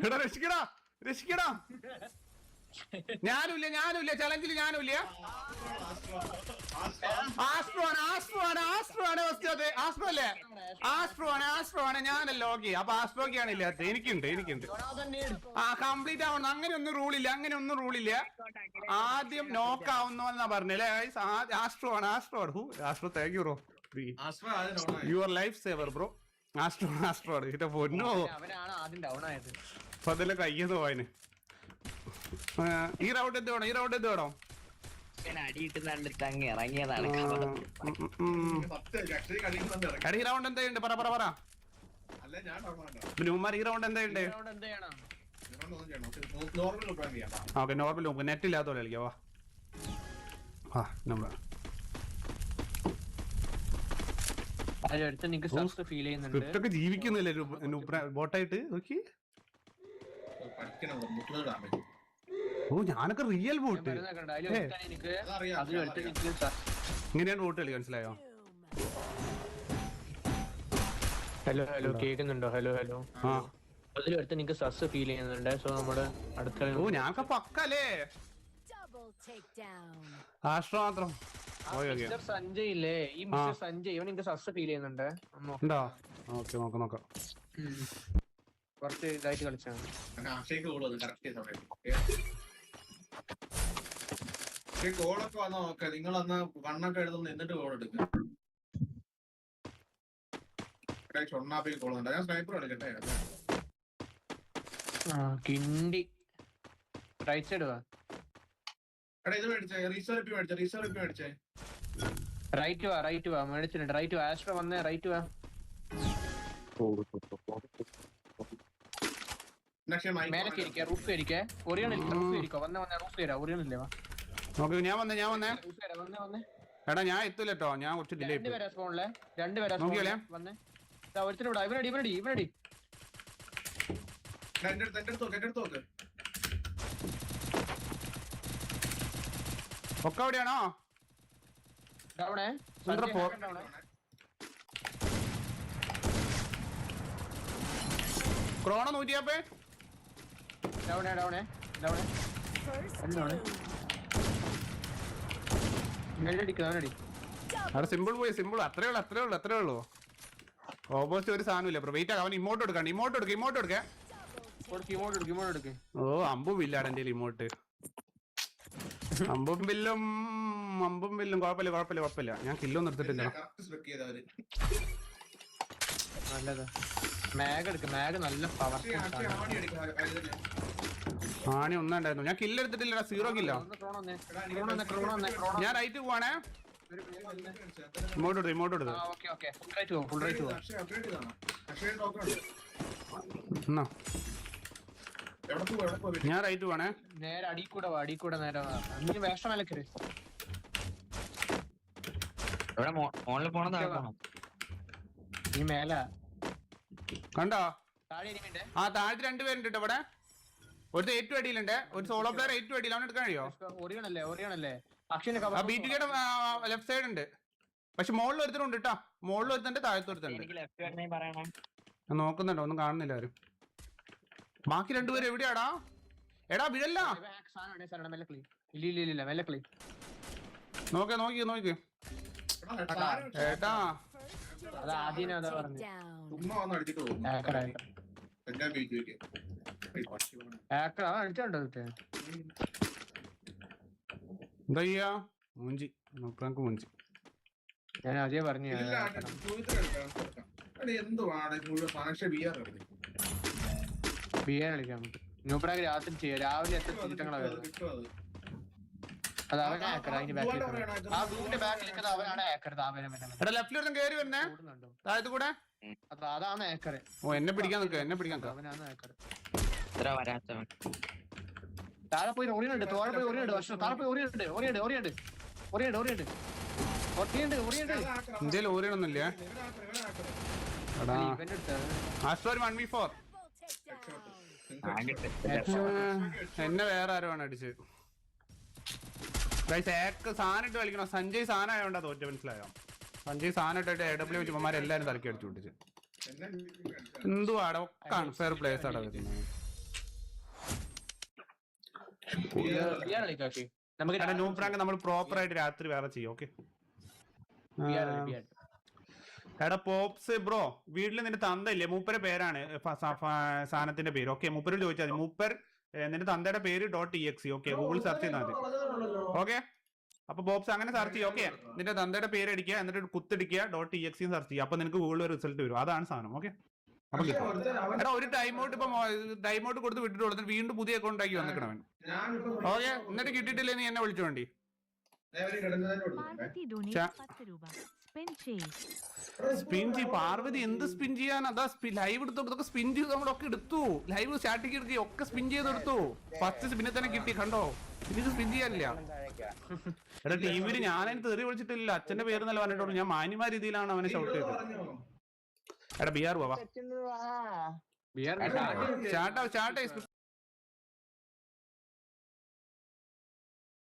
എടാ രക്ഷിക്കടാ രക്ഷിക്കടാ. ഞാനുമില്ല ചലഞ്ചിൽ ഞാനുമില്ല. ആസ്ട്രോ ആണ് ഞാനല്ല. ഓക്കെ അപ്പൊ ആസ്ട്രോക്കാണ് ഇല്ലാത്ത. എനിക്കുണ്ട്. ആ കംപ്ലീറ്റ് ആവണം. അങ്ങനെ ഒന്നും റൂളില്ല. ആദ്യം നോക്ക് ആവുന്നോ എന്നാ പറഞ്ഞല്ലേ. Astro thank you bro. Your life saver bro. Astro ആണ് പൊന്നോ. അപ്പൊ അതെല്ലാം കയ്യെന്ന് പോയന്. ഈ റൗണ്ട് എന്ത് വേണം? ഇറങ്ങിയതാണ്. ഈ റൗണ്ട് എന്തുണ്ട്? പറ. ന്യൂമാർ ഈ റൗണ്ട് എന്തുണ്ട്? ഓക്കെ നോർമൽ നോക്ക്. നെറ്റ് ഇല്ലാത്തോലെ കളിക്കാവാ. സ്ക്രിപ്റ്റൊക്കെ ജീവിക്കുന്നില്ലേ ബോട്ടായിട്ട് നോക്കി. ഓ ഞാനൊക്കെ റിയൽ ബോട്ട്. ഇങ്ങനെയാണ് ബോട്ട് കളി, മനസ്സിലായോ? ഹലോ കേൾക്കുന്നുണ്ടോ? ഹലോ അതിലടുത്ത് നിനക്ക് സസ് ഫീൽ ചെയ്യുന്നുണ്ട്. സോ നമ്മുടെ അടുത്ത ഓ ഞാനൊക്കെ പക്കല്ലേ. ആസ്ട്രോ മാത്രം സഞ്ജയ് ഇല്ലേ, ഈ മിസ്റ്റർ സഞ്ജയ് ഇവൻ നിനക്ക് സസ് ഫീൽ ചെയ്യുന്നുണ്ട്. ഉണ്ടോ? ഓക്കെ നോക്കാം. കുറച്ച് ഇതായിട്ട് കളിച്ചാണ്. ഗോളൊക്കെ വന്നാ നോക്ക. നിങ്ങളന്ന് കണ്ണൊക്കെ എഴുതുന്ന എന്നിട്ട് ഗോൾ എടുക്കുക. ചൊണ്ണാപ്പിൽ ഗോളുണ്ട്. ഞാൻ സ്നൈപ്പർ കളിക്കട്ടെ. കിണ്ടി റൈറ്റ് സൈഡ് വാ. എടാ ഇത് മേടിച്ചേ. റീസർവ് മേടിച്ചേ. റൈറ്റ് വാ മേടിച്ചിട്ടുണ്ട്. റൈറ്റ് വാ. ആസ്ട്രോ വന്നേ. റൈറ്റ് വാ. മേലക്ക് ഇരിക്കുക. റൂഫ് ഇരിക്കേ. റൂഫ് ഇരിക്കോ. വന്നേ റൂഫ് വരാ. ഒറിയണില്ലേ വാ. ഞാൻ വന്നേ. എടാ ഞാൻ എത്തൂല്ലോ. ഞാൻ കുറച്ച് ഡിലേ. രണ്ടുപേരാ സ്പോണിലെ. വന്നേ. ഒരുത്തിനോടാ. ഇവനടി. എന്റെ അടുത്ത് നോക്ക്. ഒക്കെ എവിടെയാണോ? ഡൗണേ. ക്രോണ 150. ഡൗണേ. അവിടെ സിമ്പിൾ പോയി. അത്രേ ഉള്ളൂ. ഓപ്പോസിറ്റ് ഒരു സാധനമില്ല ബ്രോ. വെയിറ്റ് ആക്കാം. അവൻ ഇമോട്ട് കൊടുക്ക. ഓ അമ്പും ഇല്ലാടെ എന്റെ ഇമോട്ട്. അമ്പും ബില്ലും കുഴപ്പമില്ല. ഞാൻ കില്ലൊന്നും എടുത്തിട്ടില്ല. ആണി ഒന്നുണ്ടായിരുന്നു. ഞാൻ കില്ല് എടുത്തിട്ടില്ല. 0 കില്ല. ഞാൻ റൈറ്റ് പോവാണേ. ഇമോട്ട് എടുത്ത്. ഞാൻ റൈറ്റ് പോവാണേ. നേരെ അടിക്കൂടെ നേരെ വേഷം വിലക്കരുത്. നീ മേല കണ്ടോ? താഴത്ത് 2 പേരുണ്ട് ഇവിടെ. ഒരു 8 അടിയിലുണ്ട്. ഒരു സോളോ പ്ലെയർ 8 അടിയിൽ. അവൻ എടുക്കാൻ കഴിയോ? ഒറിയണല്ലേ. ബിറ്റിയുടെ ലെഫ്റ്റ് സൈഡ് ഉണ്ട്. പക്ഷെ മുകളിൽ ഒരുത്തരുണ്ട് കേട്ടോ. മുകളിൽ ഒരുത്തണ്ട്, താഴത്ത് ഒരുത്തണ്ട്. ഞാൻ നോക്കുന്നുണ്ടോ? ഒന്നും കാണുന്നില്ല ആരും. ബാക്കി 2 പേര് എവിടെയാടാ? എടാ വിടല്ല. നോക്ക് ഏട്ടാ. എന്താ മൂഞ്ചി മൂഞ്ചി. ഞാൻ അതേ പറഞ്ഞു. ബിയർ കളിക്കാൻ ന്യൂപ്രാഗ് രാത്രി ചെയ്യാം. രാവിലെ എത്ര ചിത്രങ്ങളാണ് വരുന്നത്. അത് അവനെ ആക്കറ. അതിന്റെ ബാക്കിൽ ആ വീടിന്റെ ബാക്കിൽ നിൽക്കുന്നത് അവനാണ് ആക്കർ. അതാണ് ആക്കറ്. ഓ എന്നെ പിടിക്കാൻ അവനാണ് ആക്കറ്. താഴെ പോയി ഓറിയുണ്ട്. താഴെ പോയി ഓറിയുണ്ട്. ഇന്ത്യയിൽ ഓരിയൊന്നുമില്ല. എന്നെ വേറെ ആരുമാണ് അടിച്ചത്. സാധനം ഇട്ട് കളിക്കണം. സഞ്ജയ് സാധനം ആയതുകൊണ്ടാ തോറ്റ. മനസ്സിലായോ? സഞ്ജയ് സാധനം ഇട്ടിട്ട് AW വെച്ച് എല്ലാരും തലക്കി അടിച്ചു വിട്ടിച്ച്. എന്തുവാടെ ഒക്കെ അൺഫെയർ പ്ലേസ് ആണ് വരുന്നത്. നമുക്ക് ന്യൂപ്രാങ്ക് നമ്മൾ പ്രോപ്പർ ആയിട്ട് രാത്രി വേറെ ചെയ്യും. ഓക്കെ എടാ പോപ്സ് ബ്രോ, വീട്ടിൽ നിന്റെ തന്ത ഇല്ലേ? മൂപ്പരെ പേരാണ് സാധനത്തിന്റെ പേര്. ഓക്കെ മൂപ്പരോട് ചോദിച്ചാൽ മതി. മൂപ്പർ നിന്റെ തന്തയുടെ പേര് .exe. ഓക്കെ ഗൂഗിൾ സെർച്ച് ചെയ്താൽ മതി. ഓക്കെ അപ്പൊ ബോബ്സ് അങ്ങനെ സെർച്ച് ചെയ്യും. ഓക്കെ നിന്റെ തന്തയുടെ പേര് അടിക്കുക, എന്നിട്ട് കുത്തിടിക്കുക .exe സെർച്ച് ചെയ്യുക. അപ്പൊ നിനക്ക് ഗൂഗിളിൽ റിസൾട്ട് വരും. അതാണ് സാധനം. ഓക്കെ അപ്പൊ എടാ ഒരു ടൈം ഔട്ട് ഇപ്പൊ ടൈം ഔട്ട് കൊടുത്ത് വിട്ടിട്ട് കൊടുത്തിട്ട് വീണ്ടും പുതിയ അക്കൗണ്ട് ആക്കി വന്നിക്കണവൻ. ഓക്കെ എന്നിട്ട് കിട്ടിയിട്ടില്ലേ നീ എന്നെ വിളിച്ചോണ്ടി. സ്പിൻജി പാർവതി എന്ത് സ്പിൻ ചെയ്യാൻ? അതാ ലൈവ് എടുത്തൊക്കെ സ്പിൻ ചെയ്ത് നമ്മളൊക്കെ എടുത്തു. ലൈവ് സ്റ്റാർട്ടിങ് എടുക്കി ഒക്കെ സ്പിൻ ചെയ്തെടുത്തു. ഫസ്റ്റ് സ്പിന്നെ തന്നെ കിട്ടി. കണ്ടോ ഇത് സ്പിൻ ചെയ്യാനില്ല. എടാ ടീമിൽ ഞാനതിന് തെറി വിളിച്ചിട്ടില്ല. അച്ഛന്റെ പേര് നല്ല പറഞ്ഞിട്ടുള്ളൂ. ഞാൻ മാന്യമായ രീതിയിലാണ് അവനെ ഷൗട്ട് ചെയ്തത്. എടാ ബിആർ പോവാ. സ്റ്റാർട്ട്